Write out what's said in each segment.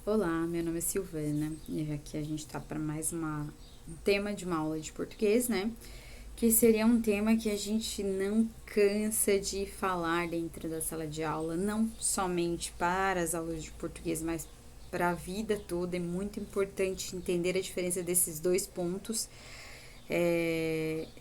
Olá, meu nome é Silvana e aqui a gente tá para mais um tema de uma aula de português, né? Que seria um tema que a gente não cansa de falar dentro da sala de aula, não somente para as aulas de português, mas para a vida toda. É muito importante entender a diferença desses dois pontos.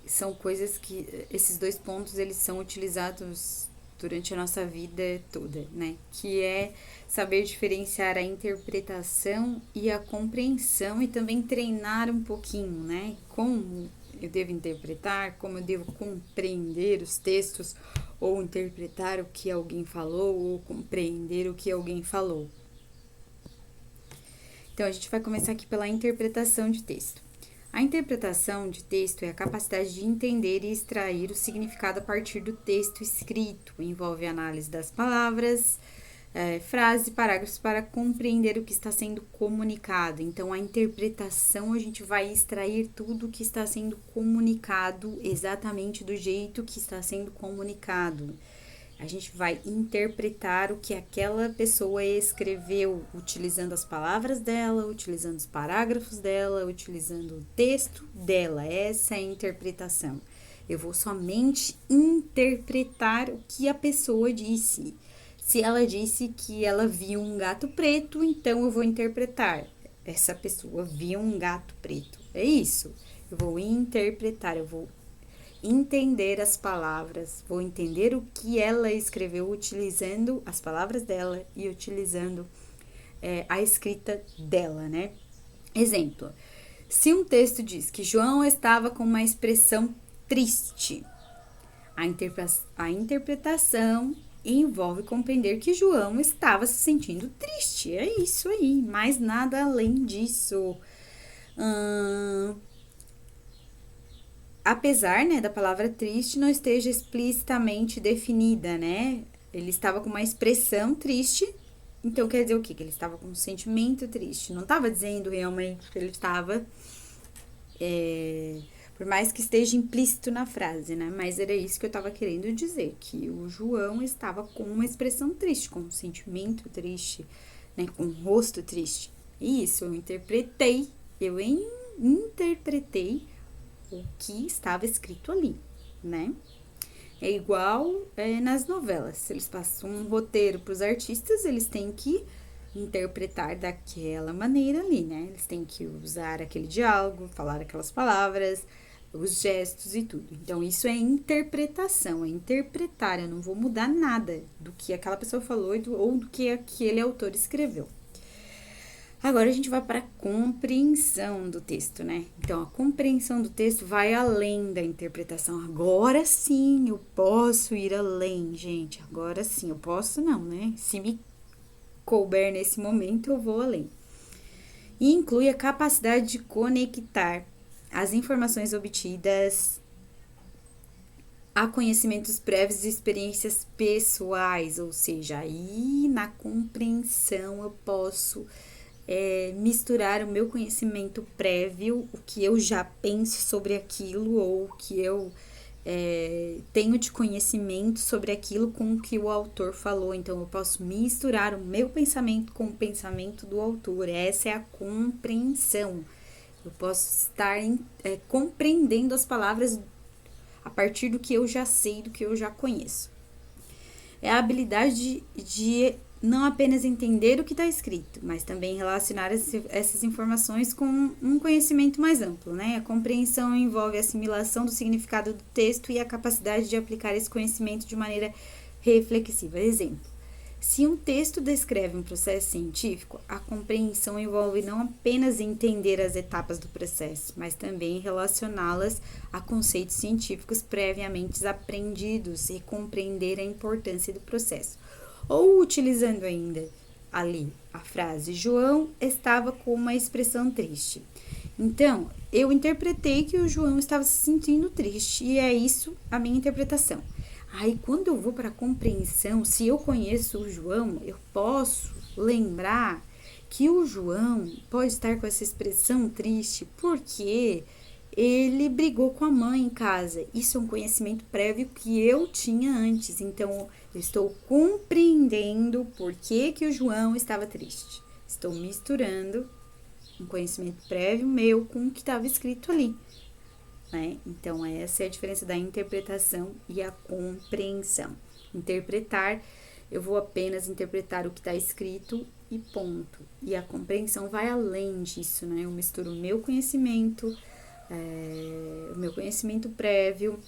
São coisas que esses dois pontos eles são utilizados durante a nossa vida toda, né? Que é saber diferenciar a interpretação e a compreensão e também treinar um pouquinho, né? Como eu devo interpretar, como eu devo compreender os textos ou interpretar o que alguém falou ou compreender o que alguém falou. Então a gente vai começar aqui pela interpretação de texto. A interpretação de texto é a capacidade de entender e extrair o significado a partir do texto escrito. Envolve a análise das palavras, frases e parágrafos para compreender o que está sendo comunicado. Então, a interpretação, a gente vai extrair tudo que está sendo comunicado exatamente do jeito que está sendo comunicado. A gente vai interpretar o que aquela pessoa escreveu, utilizando as palavras dela, utilizando os parágrafos dela, utilizando o texto dela. Essa é a interpretação. Eu vou somente interpretar o que a pessoa disse. Se ela disse que ela viu um gato preto, então eu vou interpretar. Essa pessoa viu um gato preto. É isso. Eu vou interpretar, eu vou entender as palavras, vou entender o que ela escreveu utilizando as palavras dela e utilizando a escrita dela, né? Exemplo: se um texto diz que João estava com uma expressão triste, a interpretação envolve compreender que João estava se sentindo triste. É isso aí, mais nada além disso. Apesar, né, da palavra triste não esteja explicitamente definida, né? Ele estava com uma expressão triste, então quer dizer o quê? Que ele estava com um sentimento triste. Não estava dizendo realmente que ele estava, por mais que esteja implícito na frase, né? Mas era isso que eu estava querendo dizer, que o João estava com uma expressão triste, com um sentimento triste, né? Com um rosto triste. Isso, eu interpretei o que estava escrito ali, né? É igual nas novelas. Eles passam um roteiro para os artistas, eles têm que interpretar daquela maneira ali, né? Eles têm que usar aquele diálogo, falar aquelas palavras, os gestos e tudo. Então, isso é interpretação, é interpretar. Eu não vou mudar nada do que aquela pessoa falou ou do que aquele autor escreveu. Agora a gente vai para a compreensão do texto, né? Então, a compreensão do texto vai além da interpretação. Agora sim eu posso ir além, gente. Agora sim, eu posso não, né? Se me couber nesse momento, eu vou além. E inclui a capacidade de conectar as informações obtidas a conhecimentos prévios e experiências pessoais, ou seja, aí na compreensão eu posso misturar o meu conhecimento prévio, o que eu já penso sobre aquilo ou o que eu tenho de conhecimento sobre aquilo com o que o autor falou. Então, eu posso misturar o meu pensamento com o pensamento do autor. Essa é a compreensão. Eu posso estar compreendendo as palavras a partir do que eu já sei, do que eu já conheço. É a habilidade de não apenas entender o que está escrito, mas também relacionar essas informações com um conhecimento mais amplo, né? A compreensão envolve a assimilação do significado do texto e a capacidade de aplicar esse conhecimento de maneira reflexiva. Exemplo: se um texto descreve um processo científico, a compreensão envolve não apenas entender as etapas do processo, mas também relacioná-las a conceitos científicos previamente aprendidos e compreender a importância do processo. Ou utilizando ainda ali a frase: João estava com uma expressão triste. Então, eu interpretei que o João estava se sentindo triste e é isso a minha interpretação. Aí, quando eu vou para a compreensão, se eu conheço o João, eu posso lembrar que o João pode estar com essa expressão triste porque ele brigou com a mãe em casa. Isso é um conhecimento prévio que eu tinha antes. Então, eu estou compreendendo por que o João estava triste. Estou misturando um conhecimento prévio meu com o que estava escrito ali, né? Então, essa é a diferença da interpretação e a compreensão. Interpretar, eu vou apenas interpretar o que está escrito e ponto. E a compreensão vai além disso, né? Eu misturo o meu conhecimento prévio,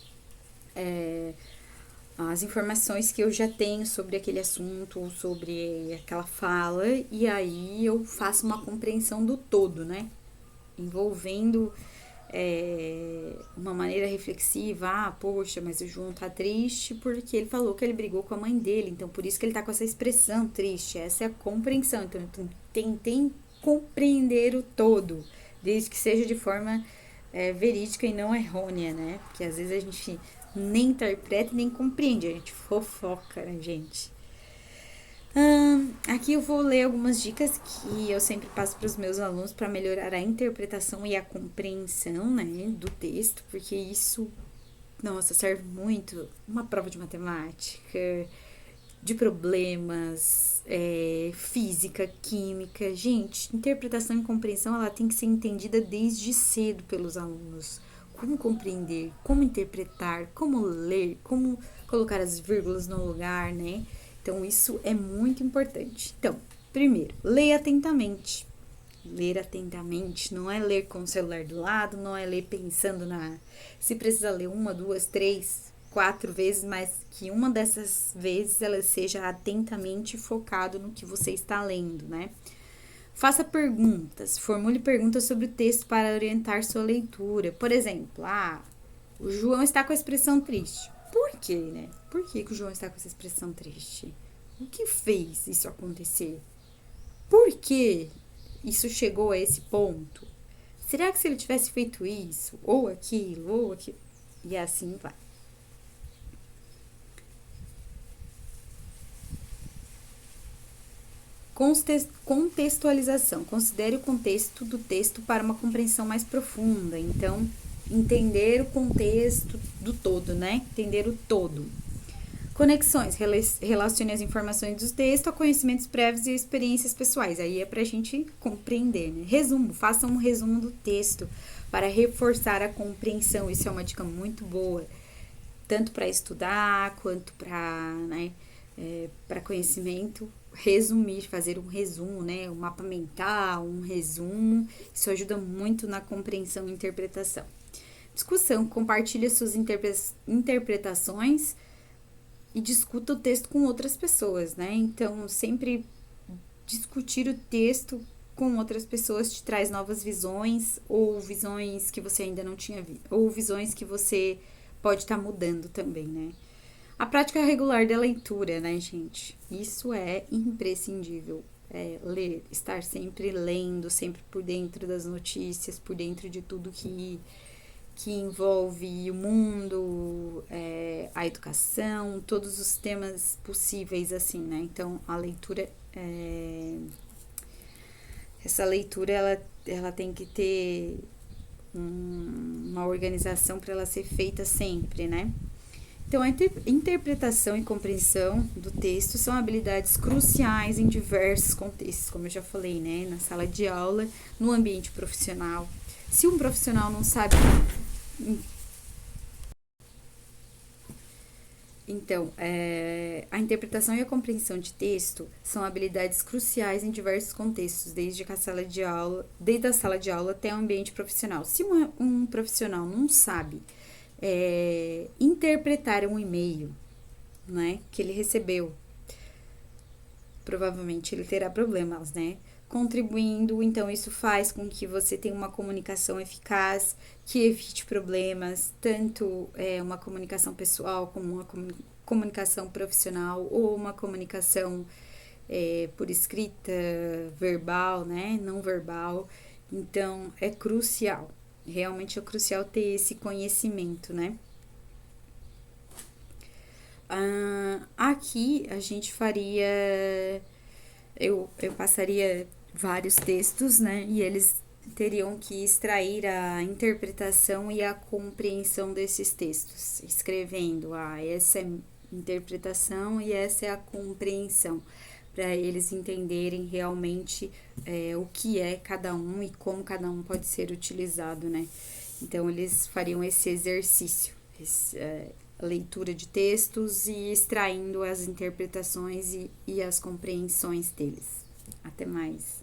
as informações que eu já tenho sobre aquele assunto ou sobre aquela fala, e aí eu faço uma compreensão do todo, né? Envolvendo uma maneira reflexiva. Ah, poxa, mas o João tá triste porque ele falou que ele brigou com a mãe dele, então por isso que ele tá com essa expressão triste. Essa é a compreensão. Então eu tentei compreender o todo, desde que seja de forma verídica e não errônea, né? Porque às vezes a gente nem interpreta e nem compreende, a gente fofoca, né, gente? Aqui eu vou ler algumas dicas que eu sempre passo para os meus alunos para melhorar a interpretação e a compreensão, né, do texto, porque isso, nossa, serve muito uma prova de matemática, de problemas, física, química. Gente, interpretação e compreensão ela tem que ser entendida desde cedo pelos alunos. Como compreender, como interpretar, como ler, como colocar as vírgulas no lugar, né? Então, isso é muito importante. Então, primeiro, leia atentamente. Ler atentamente não é ler com o celular do lado, não é ler pensando na. Se precisa ler uma, duas, três, quatro vezes, mas que uma dessas vezes ela seja atentamente focado no que você está lendo, né? Faça perguntas, formule perguntas sobre o texto para orientar sua leitura. Por exemplo, o João está com a expressão triste. Por quê, né? Por que o João está com essa expressão triste? O que fez isso acontecer? Por que isso chegou a esse ponto? Será que se ele tivesse feito isso, ou aquilo, e assim vai. Contextualização. Considere o contexto do texto para uma compreensão mais profunda. Então, entender o contexto do todo, né? Entender o todo. Conexões. Relacione as informações do texto a conhecimentos prévios e experiências pessoais. Aí é pra gente compreender, né? Resumo. Faça um resumo do texto para reforçar a compreensão. Isso é uma dica muito boa. Tanto para estudar, quanto para, né, para conhecimento. Resumir, fazer um resumo, né? Um mapa mental, um resumo. Isso ajuda muito na compreensão e interpretação. Discussão. Compartilhe suas interpretações e discuta o texto com outras pessoas, né? Então, sempre discutir o texto com outras pessoas te traz novas visões, ou visões que você ainda não tinha visto, ou visões que você pode estar mudando também, né? A prática regular da leitura, né, gente? Isso é imprescindível. Ler, estar sempre lendo, sempre por dentro das notícias, por dentro de tudo que envolve o mundo, a educação, todos os temas possíveis, assim, né? Então, a leitura, essa leitura, ela tem que ter uma organização para ela ser feita sempre, né? Então, a interpretação e compreensão do texto são habilidades cruciais em diversos contextos, como eu já falei, né? Na sala de aula, no ambiente profissional. Se um profissional não sabe. Então, a interpretação e a compreensão de texto são habilidades cruciais em diversos contextos, desde a sala de aula até o ambiente profissional. Se um profissional não sabe interpretar um e-mail, né, que ele recebeu, provavelmente ele terá problemas, né? Contribuindo, então isso faz com que você tenha uma comunicação eficaz, que evite problemas, tanto uma comunicação pessoal como uma comunicação profissional ou uma comunicação por escrita, verbal, né? Não verbal. Então é crucial, realmente é crucial ter esse conhecimento, né? Aqui a gente faria. Eu passaria vários textos, né? E eles teriam que extrair a interpretação e a compreensão desses textos, escrevendo, essa é a interpretação e essa é a compreensão, para eles entenderem realmente o que é cada um e como cada um pode ser utilizado, né? Então, eles fariam esse exercício, leitura de textos e extraindo as interpretações e as compreensões deles. Até mais.